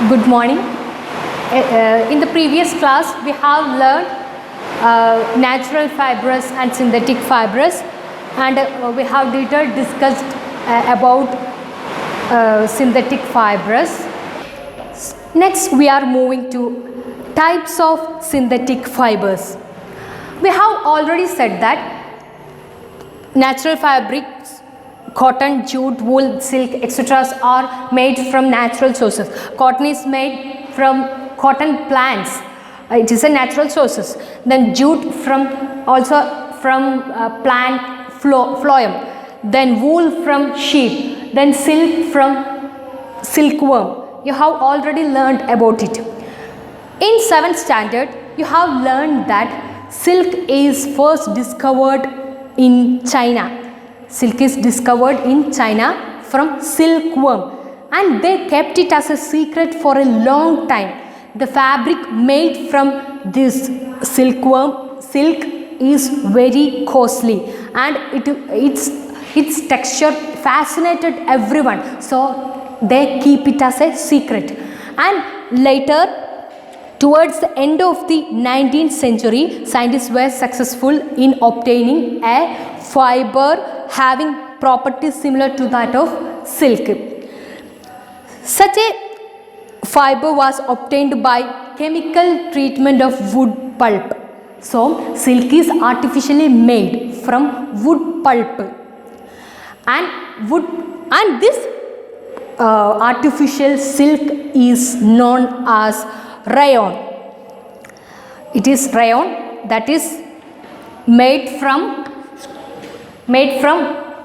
Good morning. In the previous class, we have learned natural fibrous and synthetic fibrous, and we have later discussed about synthetic fibrous. Next, we are moving to types of synthetic fibers. We have already said that natural fabrics, cotton, jute, wool, silk, etc. are made from natural sources. Cotton is made from cotton plants. It is a natural sources. Then jute also from plant phloem. Then wool from sheep. Then silk from silkworm. You have already learned about it. In 7th standard, you have learned that silk is first discovered in China. Silk is discovered in China from silkworm, and they kept it as a secret for a long time. The fabric made from this silkworm silk is very costly, and its texture fascinated everyone, so they keep it as a secret. And later, towards the end of the 19th century, scientists were successful in obtaining a fiber having properties similar to that of silk. Such a fiber was obtained by chemical treatment of wood pulp. So, silk is artificially made from wood pulp, and this artificial silk is known as rayon. It is rayon that is made from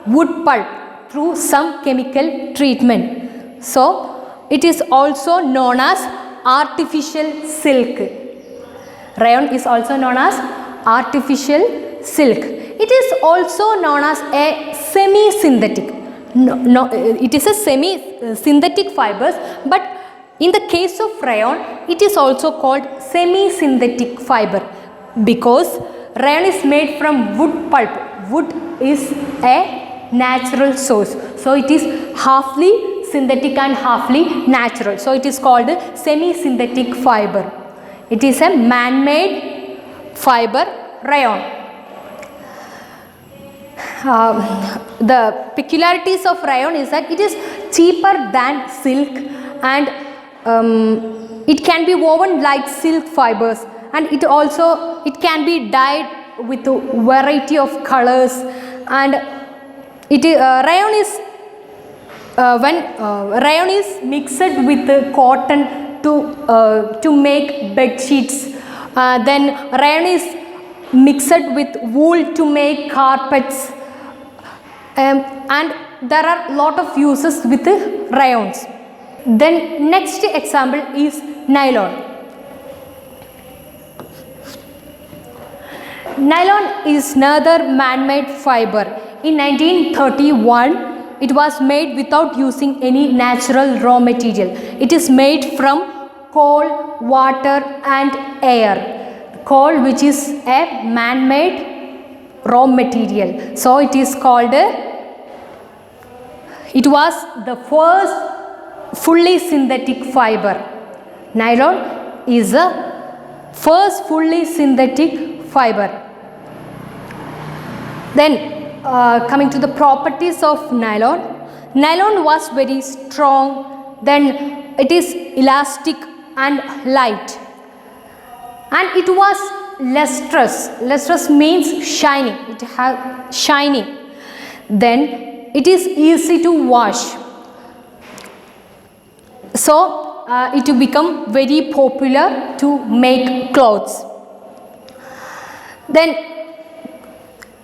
wood pulp through some chemical treatment. So, it is also known as artificial silk. Rayon is also known as artificial silk. It is also known as a semi-synthetic. It is a semi-synthetic fibers, but in the case of rayon, it is also called semi-synthetic fiber because rayon is made from wood pulp. Wood is a natural source, so it is halfly synthetic and halfly natural. So it is called semi-synthetic fiber. It is a man-made fiber, rayon. The peculiarities of rayon is that it is cheaper than silk, and it can be woven like silk fibers, and it can be dyed with a variety of colors. And rayon is when rayon is mixed with cotton to make bed sheets. Then rayon is mixed with wool to make carpets, and there are lot of uses with rayons. Then next example is nylon. Nylon is another man-made fiber. In 1931, it was made without using any natural raw material. It is made from coal, water and air. Coal, which is a man-made raw material. So it is called, it was the first fully synthetic fiber. Nylon is the first fully synthetic fiber. Then coming to the properties of nylon. Nylon was very strong, then it is elastic and light, and it was lustrous. Lustrous means shining. It has shining. Then it is easy to wash. So it will become very popular to make clothes. Then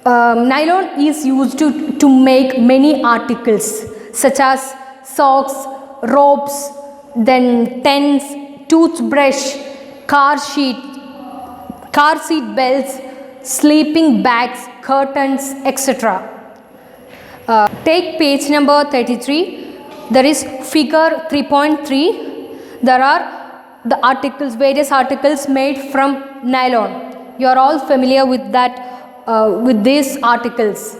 nylon is used to make many articles such as socks, ropes, then tents, toothbrush, car seat belts, sleeping bags, curtains, etc. Take page number 33. There is figure 3.3. There are the articles, various articles made from nylon. You are all familiar with that, with these articles.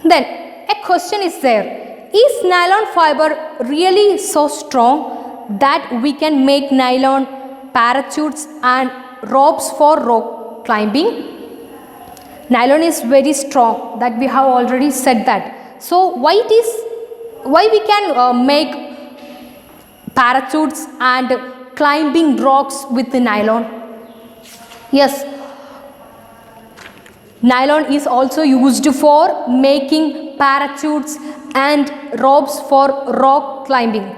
Then a question is there. is nylon fiber really so strong that we can make nylon parachutes and ropes for rock climbing? Nylon is very strong, that we have already said that. So why we can make parachutes and climbing rocks with the nylon? Yes, nylon is also used for making parachutes and ropes for rock climbing.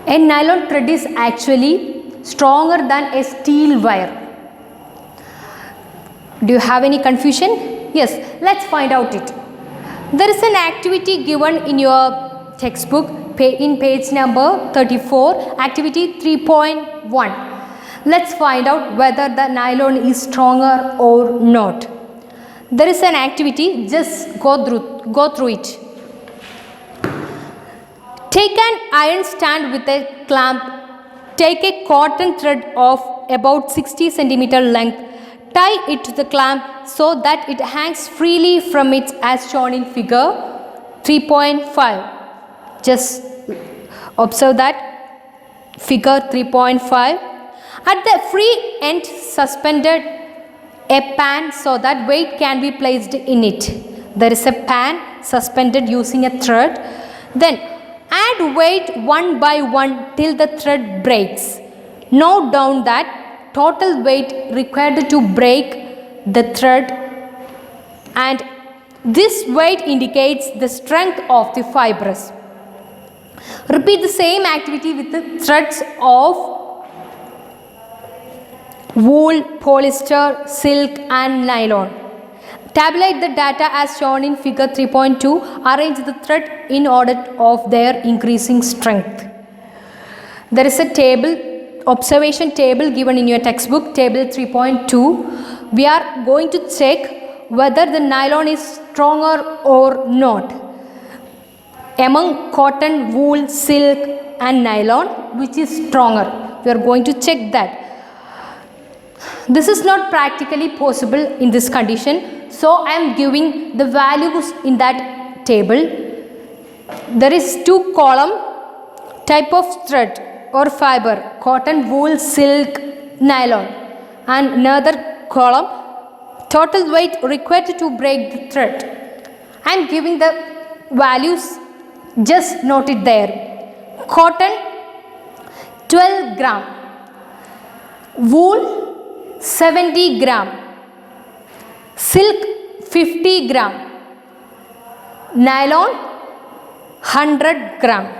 A nylon thread is actually stronger than a steel wire. Do you have any confusion? Yes, let's find out it. There is an activity given in your textbook in page number 34, activity 3.1. Let's find out whether the nylon is stronger or not. There is an activity, just go through it. Take an iron stand with a clamp. Take a cotton thread of about 60 cm length. Tie it to the clamp so that it hangs freely from it as shown in figure 3.5. Just observe that figure 3.5. At the free end suspended a pan so that weight can be placed in it. There is a pan suspended using a thread. Then add weight one by one till the thread breaks. Note down that total weight required to break the thread, and this weight indicates the strength of the fibers. Repeat the same activity with the threads of wool, polyester, silk and nylon. Tabulate the data as shown in figure 3.2. Arrange the thread in order of their increasing strength. There is a table, observation table given in your textbook, table 3.2. We are going to check whether the nylon is stronger or not. Among cotton, wool, silk and nylon, which is stronger? We are going to check that. This is not practically possible in this condition, so I am giving the values in that table. There is 2 column type of thread or fiber, cotton, wool, silk, nylon, and another column total weight required to break the thread. I am giving the values, just note it there. Cotton 12 gram, wool 70 gram, silk 50 gram, nylon 100 gram.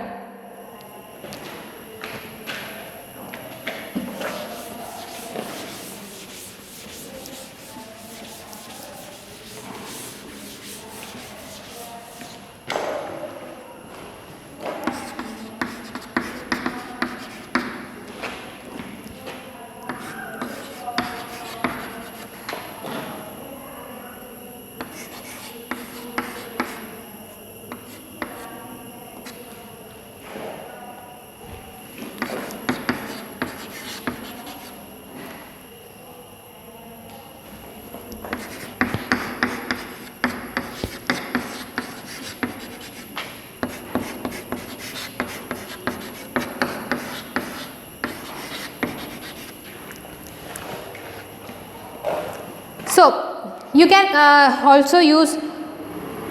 So, you can also use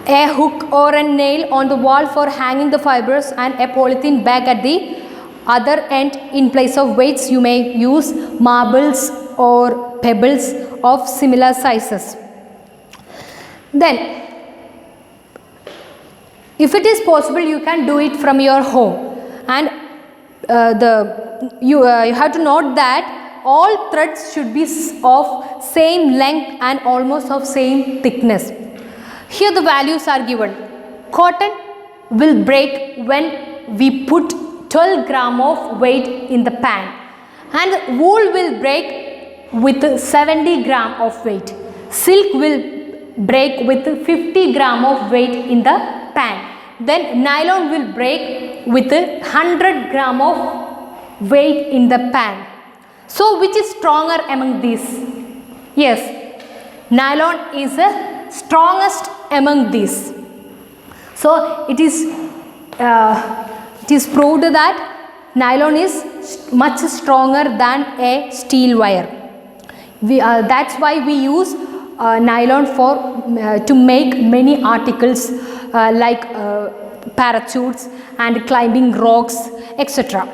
a hook or a nail on the wall for hanging the fibers and a polythene bag at the other end. In place of weights, you may use marbles or pebbles of similar sizes. Then, if it is possible, you can do it from your home, and you have to note that all threads should be of same length and almost of same thickness. Here the values are given. Cotton will break when we put 12 gram of weight in the pan, and wool will break with 70 gram of weight. Silk will break with 50 gram of weight in the pan. Then nylon will break with 100 gram of weight in the pan. So which is stronger among these? Yes, nylon is the strongest among these. So it is proved that nylon is much stronger than a steel wire. That's why we use nylon for to make many articles like parachutes and climbing rocks, etc.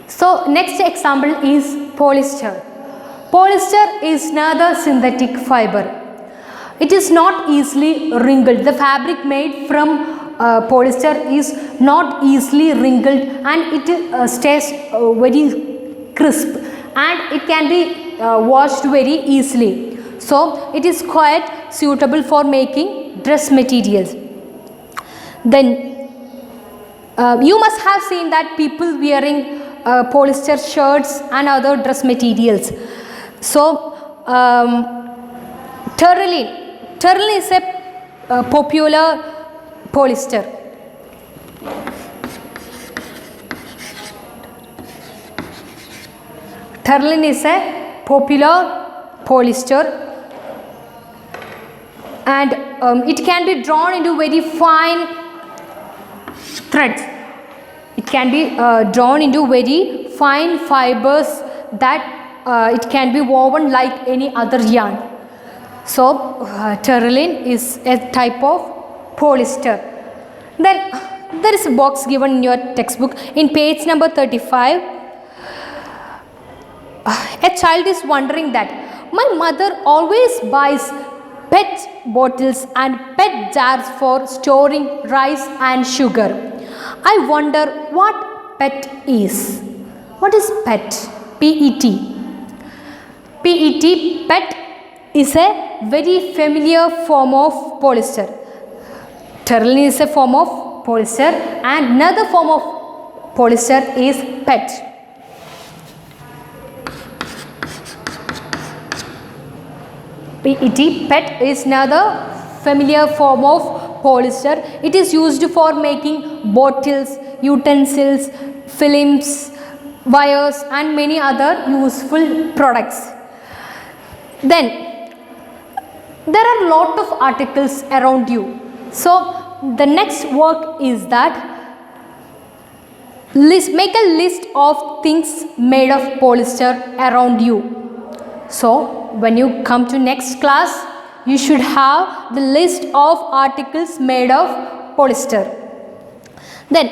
So next example is polyester. Polyester is another synthetic fiber. It is not easily wrinkled. The fabric made from polyester is not easily wrinkled, and it stays very crisp, and it can be washed very easily. So it is quite suitable for making dress materials. Then you must have seen that people wearing polyester shirts and other dress materials. So Terylene is a popular polyester. Terylene is a popular polyester, and it can be drawn into very fine threads. It can be drawn into very fine fibers that it can be woven like any other yarn. So terylene is a type of polyester. Then there is a box given in your textbook in page number 35. A child is wondering that my mother always buys PET bottles and PET jars for storing rice and sugar. I wonder what PET is. What is PET? PET. PET is a very familiar form of polyester. Terylene is a form of polyester, and another form of polyester is PET. PET is another familiar form of polyester. It is used for making bottles, utensils, films, wires, and many other useful products. Then there are a lot of articles around you. So the next work is that make a list of things made of polyester around you. So when you come to next class, you should have the list of articles made of polyester. Then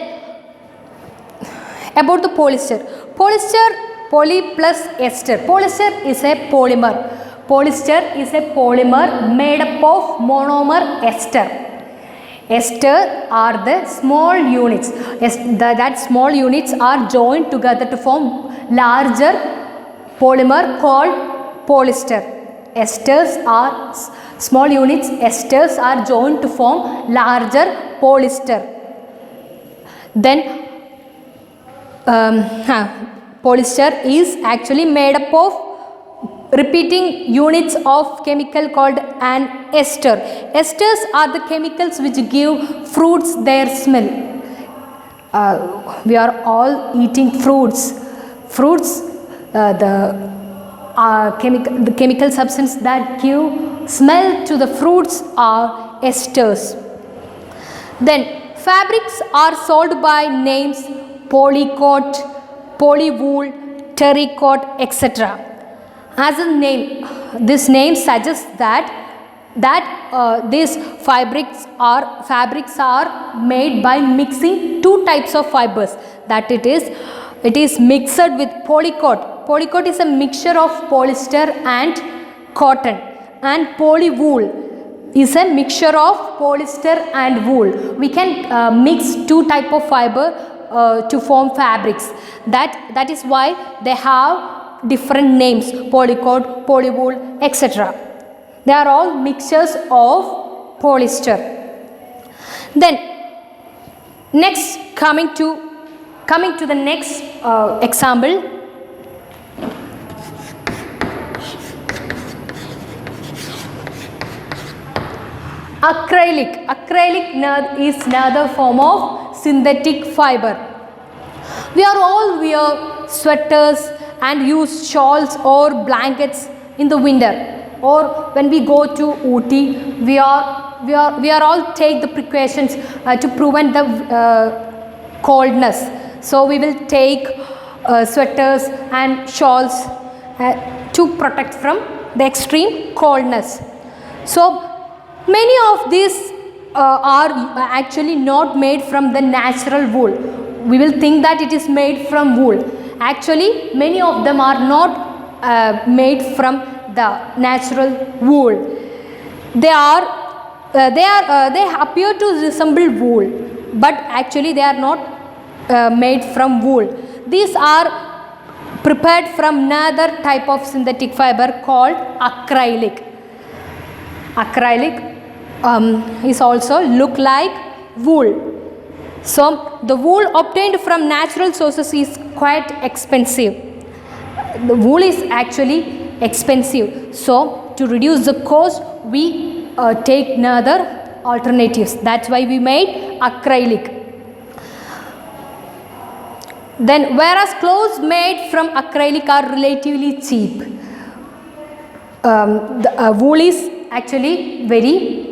about the polyester. Poly plus ester. Polyester is a polymer. Polyester is a polymer made up of monomer ester. Ester are the small units. That small units are joined together to form larger polymer called polyester. Esters are small units. Esters are joined to form larger polyester. Then polyester is actually made up of repeating units of chemical called an ester. Esters are the chemicals which give fruits their smell. We are all eating fruits. The chemical substance that give smell to the fruits are esters. Then fabrics are sold by names polycoat, polywool, terrycoat, etc. As a name, this name suggests that these fabrics are made by mixing two types of fibers. That it is mixed with polycoat. Polycoat is a mixture of polyester and cotton, and polywool is a mixture of polyester and wool. We can mix two type of fiber to form fabrics. That is why they have different names: polycoat, polywool, etc. They are all mixtures of polyester. Then next, coming to the next example. Acrylic is another form of synthetic fiber. We are all wear sweaters and use shawls or blankets in the winter, or when we go to Ooty, we are we are all take the precautions to prevent the coldness. So we will take sweaters and shawls to protect from the extreme coldness. So many of these are actually not made from the natural wool. We will think that it is made from wool. Actually, many of them are not made from the natural wool. They appear to resemble wool, but actually they are not made from wool. These are prepared from another type of synthetic fiber called acrylic. Acrylic is also look like wool. So the wool obtained from natural sources is quite expensive. The wool is actually expensive. So to reduce the cost, we take another alternatives. That's why we made acrylic. Then whereas clothes made from acrylic are relatively cheap, the wool is actually very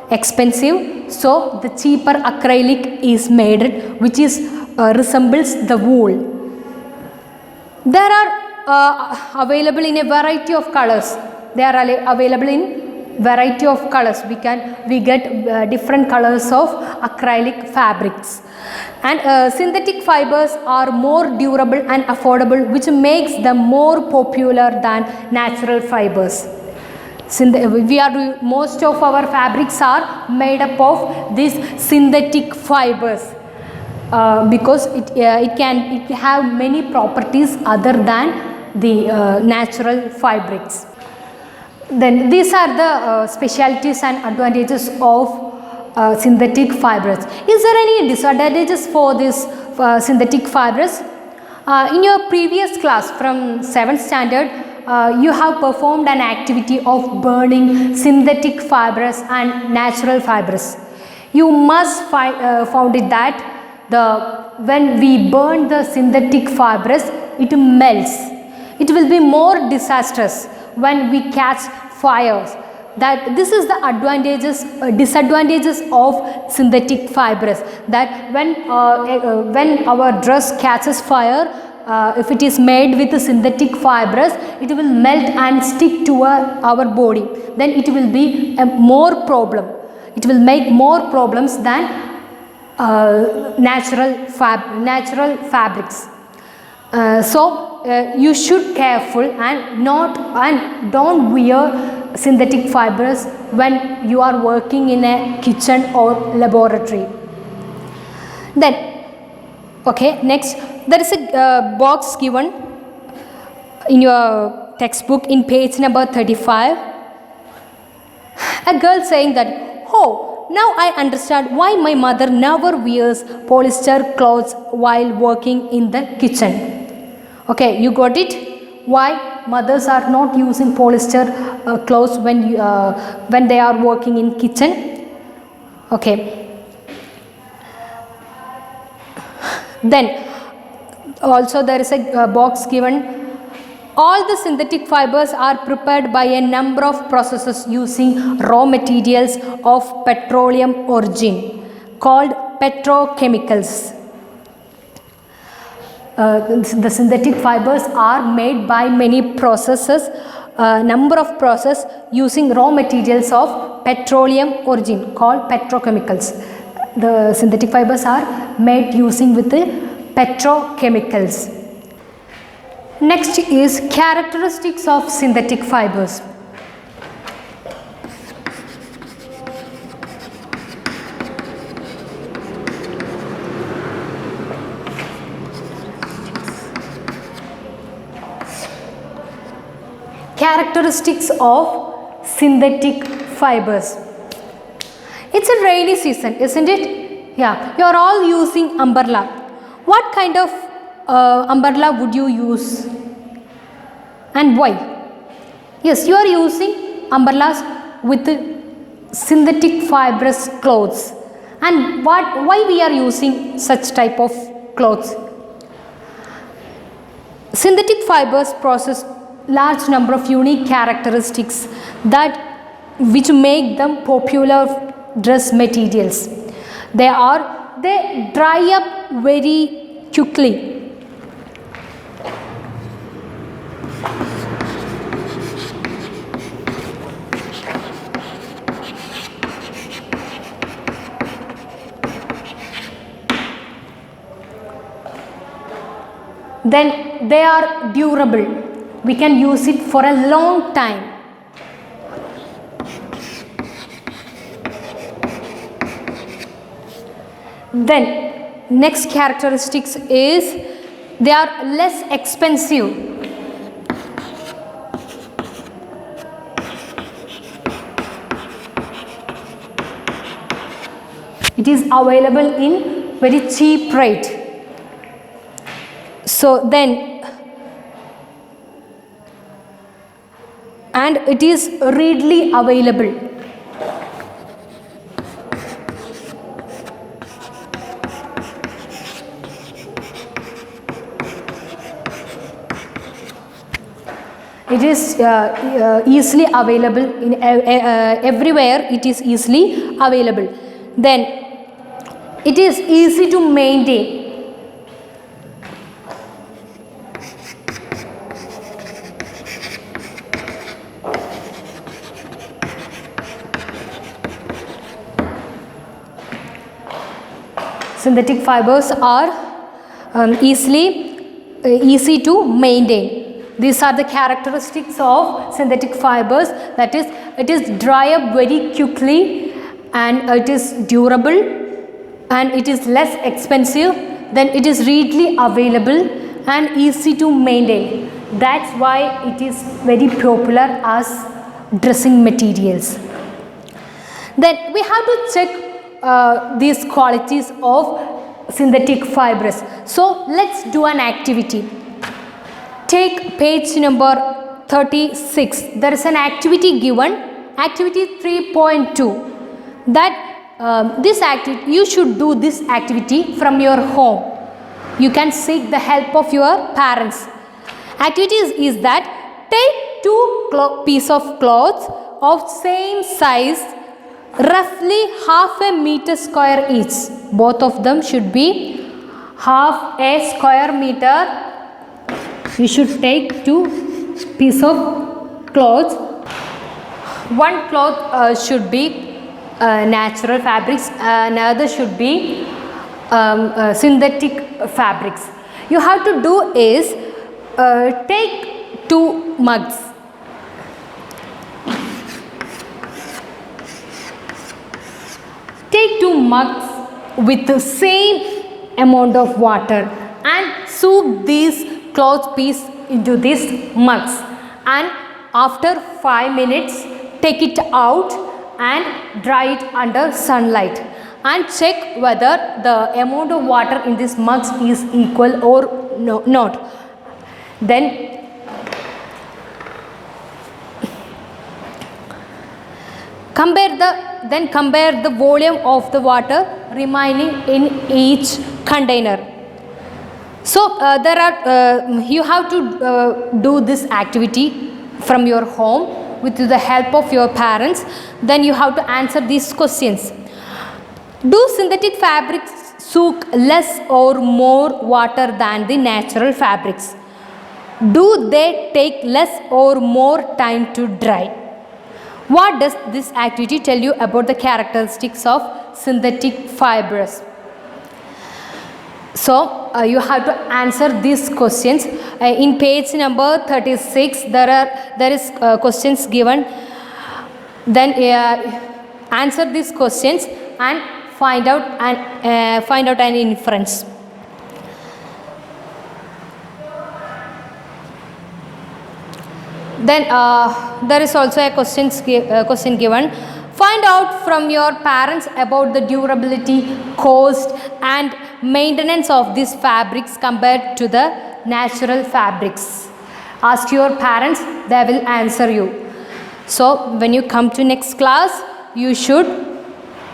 expensive. So the cheaper acrylic is made, which is resembles the wool. There are available in a variety of colors. They are available in variety of colors. We get different colors of acrylic fabrics, and synthetic fibers are more durable and affordable, which makes them more popular than natural fibers. Most of our fabrics are made up of these synthetic fibers because it have many properties other than the natural fabrics. Then these are the specialties and advantages of synthetic fibers. Is there any disadvantages for this synthetic fibers? In your previous class from 7th standard, you have performed an activity of burning synthetic fibers and natural fibers. You must found it that when we burn the synthetic fibers, it melts. It will be more disastrous when we catch fires. That this is the disadvantages of synthetic fibers. That when our dress catches fire, if it is made with synthetic fibers, it will melt and stick to our body. Then it will be a more problem. It will make more problems than natural fabrics. So you should careful and don't wear synthetic fibers when you are working in a kitchen or laboratory. Then okay, next there is a box given in your textbook in page number 35. A girl saying that, "Oh, now I understand why my mother never wears polyester clothes while working in the kitchen." Okay, you got it? Why mothers are not using polyester clothes when they are working in kitchen? Okay. Then also there is a box given. All the synthetic fibers are prepared by a number of processes using raw materials of petroleum origin called petrochemicals. The synthetic fibers are made by many processes, number of processes using raw materials of petroleum origin called petrochemicals. The synthetic fibers are made using with the petrochemicals. Next is characteristics of synthetic fibers. Characteristics of synthetic fibers. It's a rainy season, isn't it? Yeah, you are all using umbrella. What kind of umbrella would you use and why? Yes, you are using umbrellas with synthetic fibrous clothes. And why we are using such type of clothes? Synthetic fibers possess large number of unique characteristics that which make them popular dress materials. They dry up very quickly. Then they are durable. We can use it for a long time. Then next characteristics is they are less expensive. It is available in very cheap rate. So then, and it is readily available. It is easily available in everywhere. It is easily available. Then it is easy to maintain. Synthetic fibers are easy to maintain. These are the characteristics of synthetic fibers, that is, it is dry up very quickly, and it is durable, and it is less expensive, then it is readily available and easy to maintain. That's why it is very popular as dressing materials. Then we have to check these qualities of synthetic fibers. So let's do an activity. Take page number 36. There is an activity given, activity 3.2. That this activity, you should do this activity from your home. You can seek the help of your parents. Activities is that take two pieces of cloth of same size, roughly half a meter square each. Both of them should be half a square meter. You should take two pieces of cloth. One cloth should be natural fabrics, another should be synthetic fabrics. You have to do is take two mugs. Take two mugs with the same amount of water and soak these cloth piece into these mugs, and after 5 minutes take it out and dry it under sunlight, and check whether the amount of water in these mugs is equal or not. Then compare the volume of the water remaining in each container. So you have to do this activity from your home with the help of your parents. Then you have to answer these questions. Do synthetic fabrics soak less or more water than the natural fabrics? Do they take less or more time to dry? What does this activity tell you about the characteristics of synthetic fibers? So you have to answer these questions. In page number 36 there is questions given. Then answer these questions and find out an inference. Then there is also a question given. Find out from your parents about the durability, cost and maintenance of these fabrics compared to the natural fabrics. Ask your parents, they will answer you. So when you come to next class, you should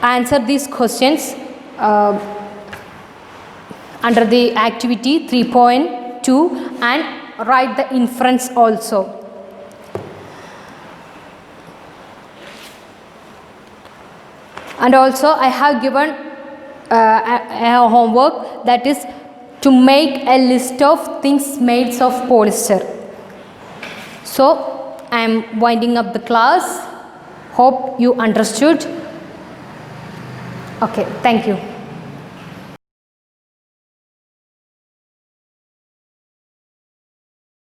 answer these questions under the activity 3.2 and write the inference also. And also I have given a homework, that is to make a list of things made of polyester. So I am winding up the class. Hope you understood. Okay, thank you.